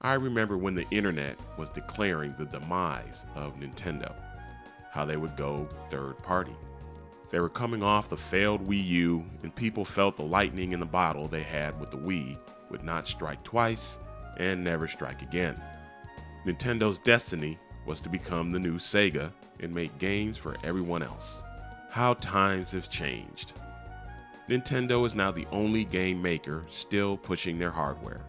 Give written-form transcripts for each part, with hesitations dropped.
I remember when the internet was declaring the demise of Nintendo, how they would go third party. They were coming off the failed Wii U, and people felt the lightning in the bottle they had with the Wii would not strike twice and never strike again. Nintendo's destiny was to become the new Sega and make games for everyone else. How times have changed. Nintendo is now the only game maker still pushing their hardware,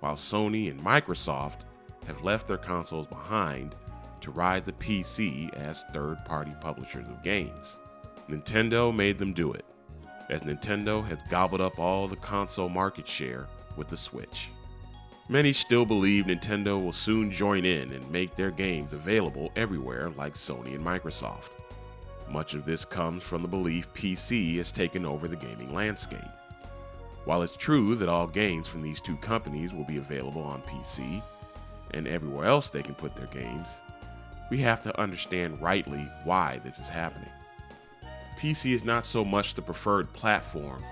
while Sony and Microsoft have left their consoles behind to ride the PC as third-party publishers of games. Nintendo made them do it, as Nintendo has gobbled up all the console market share with the Switch. Many still believe Nintendo will soon join in and make their games available everywhere like Sony and Microsoft. Much of this comes from the belief PC has taken over the gaming landscape. While it's true that all games from these two companies will be available on PC and everywhere else they can put their games, we have to understand rightly why this is happening. PC is not so much the preferred platform,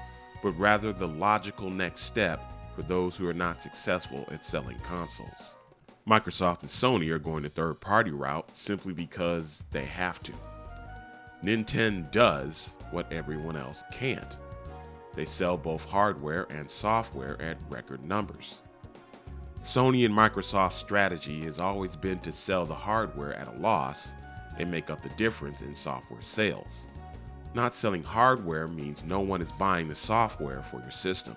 but rather the logical next step for those who are not successful at selling consoles. Microsoft and Sony are going the third-party route simply because they have to. Nintendo does what everyone else can't. They sell both hardware and software at record numbers. Sony and Microsoft's strategy has always been to sell the hardware at a loss and make up the difference in software sales. Not selling hardware means no one is buying the software for your system.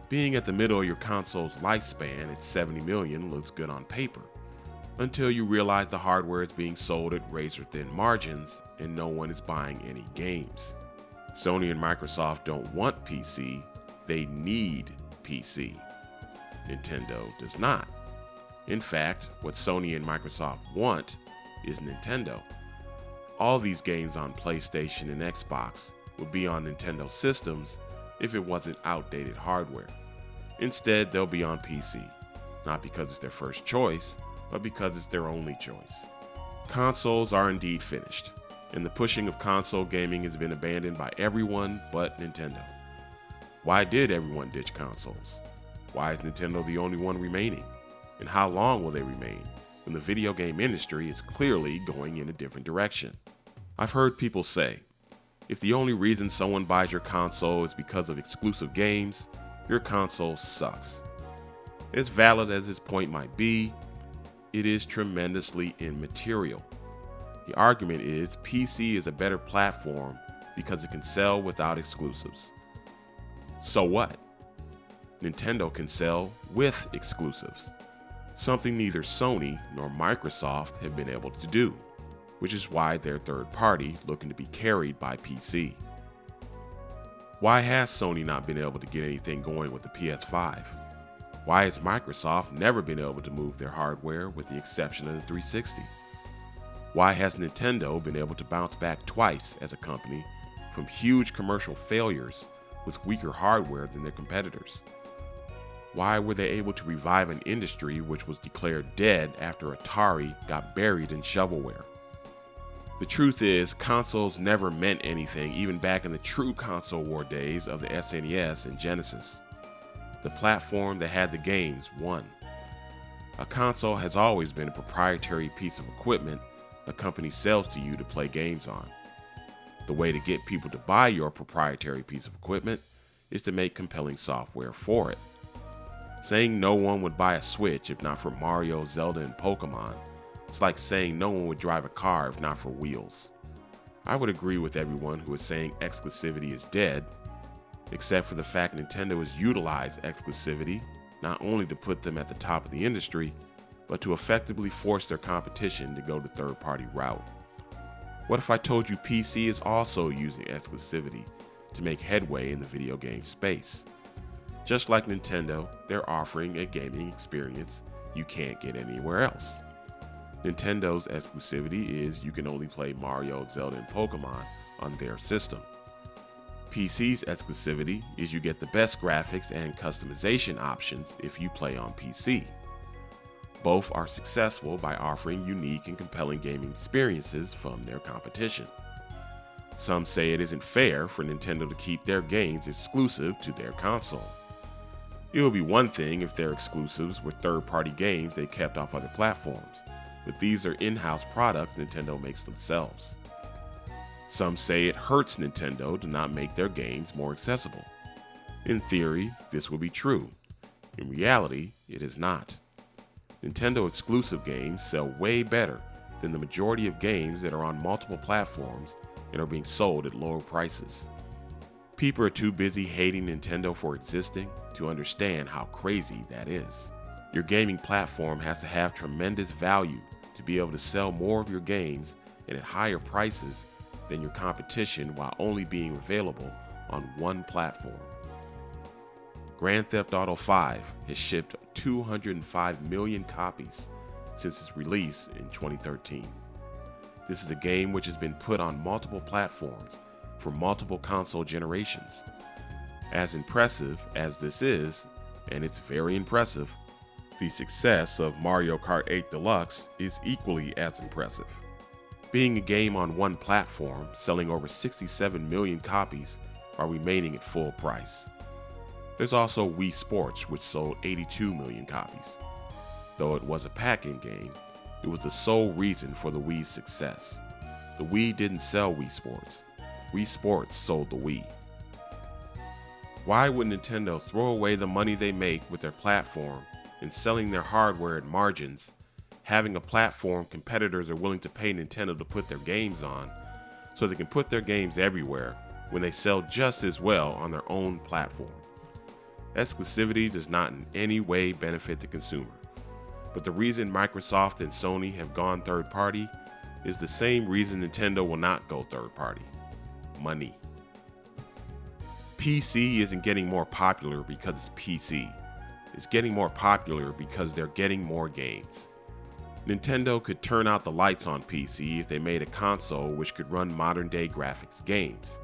Being at the middle of your console's lifespan at 70 million looks good on paper, until you realize the hardware is being sold at razor-thin margins and no one is buying any games. Sony and Microsoft don't want PC, they need PC. Nintendo does not. In fact, what Sony and Microsoft want is Nintendo. All these games on PlayStation and Xbox would be on Nintendo systems if it wasn't outdated hardware. Instead, they'll be on PC, not because it's their first choice, but because it's their only choice. Consoles are indeed finished, and the pushing of console gaming has been abandoned by everyone but Nintendo. Why did everyone ditch consoles? Why is Nintendo the only one remaining? And how long will they remain when the video game industry is clearly going in a different direction? I've heard people say, if the only reason someone buys your console is because of exclusive games, your console sucks. As valid as this point might be, it is tremendously immaterial. The argument is PC is a better platform because it can sell without exclusives. So what? Nintendo can sell with exclusives, something neither Sony nor Microsoft have been able to do, which is why they're third party looking to be carried by PC. Why has Sony not been able to get anything going with the PS5? Why has Microsoft never been able to move their hardware with the exception of the 360? Why has Nintendo been able to bounce back twice as a company from huge commercial failures with weaker hardware than their competitors? Why were they able to revive an industry which was declared dead after Atari got buried in shovelware? The truth is, consoles never meant anything even back in the true console war days of the SNES and Genesis. The platform that had the games won. A console has always been a proprietary piece of equipment a company sells to you to play games on. The way to get people to buy your proprietary piece of equipment is to make compelling software for it. Saying no one would buy a Switch if not for Mario, Zelda, and Pokemon, it's like saying no one would drive a car if not for wheels. I would agree with everyone who is saying exclusivity is dead, except for the fact Nintendo has utilized exclusivity not only to put them at the top of the industry, but to effectively force their competition to go the third-party route. What if I told you PC is also using exclusivity to make headway in the video game space? Just like Nintendo, they're offering a gaming experience you can't get anywhere else. Nintendo's exclusivity is you can only play Mario, Zelda, and Pokemon on their system. PC's exclusivity is you get the best graphics and customization options if you play on PC. Both are successful by offering unique and compelling gaming experiences from their competition. Some say it isn't fair for Nintendo to keep their games exclusive to their console. It would be one thing if their exclusives were third-party games they kept off other platforms, but these are in-house products Nintendo makes themselves. Some say it hurts Nintendo to not make their games more accessible. In theory, this would be true. In reality, it is not. Nintendo exclusive games sell way better than the majority of games that are on multiple platforms and are being sold at lower prices. People are too busy hating Nintendo for existing to understand how crazy that is. Your gaming platform has to have tremendous value to be able to sell more of your games and at higher prices than your competition while only being available on one platform. Grand Theft Auto V has shipped 205 million copies since its release in 2013. This is a game which has been put on multiple platforms for multiple console generations. As impressive as this is, and it's very impressive, the success of Mario Kart 8 Deluxe is equally as impressive. Being a game on one platform, selling over 67 million copies while remaining at full price. There's also Wii Sports, which sold 82 million copies. Though it was a pack-in game, it was the sole reason for the Wii's success. The Wii didn't sell Wii Sports. Wii Sports sold the Wii. Why would Nintendo throw away the money they make with their platform and selling their hardware at margins, having a platform competitors are willing to pay Nintendo to put their games on, so they can put their games everywhere when they sell just as well on their own platform? Exclusivity does not in any way benefit the consumer, but the reason Microsoft and Sony have gone third party is the same reason Nintendo will not go third party: money. PC isn't getting more popular because it's PC. It's getting more popular because they're getting more games. Nintendo could turn out the lights on PC if they made a console which could run modern day graphics games.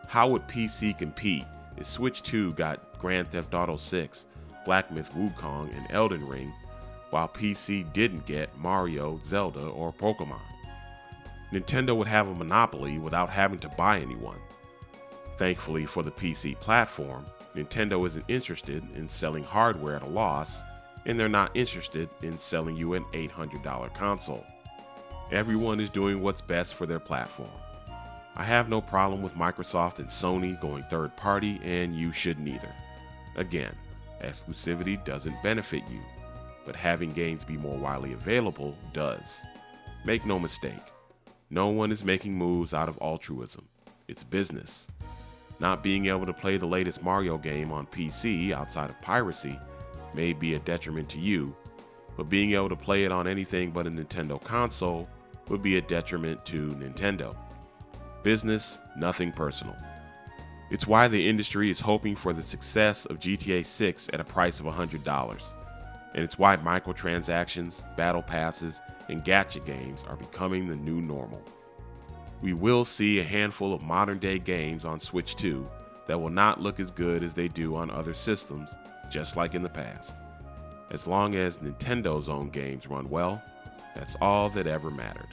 How would PC compete if Switch 2 got Grand Theft Auto 6, Black Myth Wukong, and Elden Ring, while PC didn't get Mario, Zelda, or Pokemon? Nintendo would have a monopoly without having to buy anyone. Thankfully for the PC platform, Nintendo isn't interested in selling hardware at a loss, and they're not interested in selling you an $800 console. Everyone is doing what's best for their platform. I have no problem with Microsoft and Sony going third party, and you shouldn't either. Again, exclusivity doesn't benefit you, but having games be more widely available does. Make no mistake, no one is making moves out of altruism. It's business. Not being able to play the latest Mario game on PC outside of piracy may be a detriment to you, but being able to play it on anything but a Nintendo console would be a detriment to Nintendo. Business, nothing personal. It's why the industry is hoping for the success of GTA 6 at a price of $100. And it's why microtransactions, battle passes, and gacha games are becoming the new normal. We will see a handful of modern-day games on Switch 2 that will not look as good as they do on other systems, just like in the past. As long as Nintendo's own games run well, that's all that ever mattered.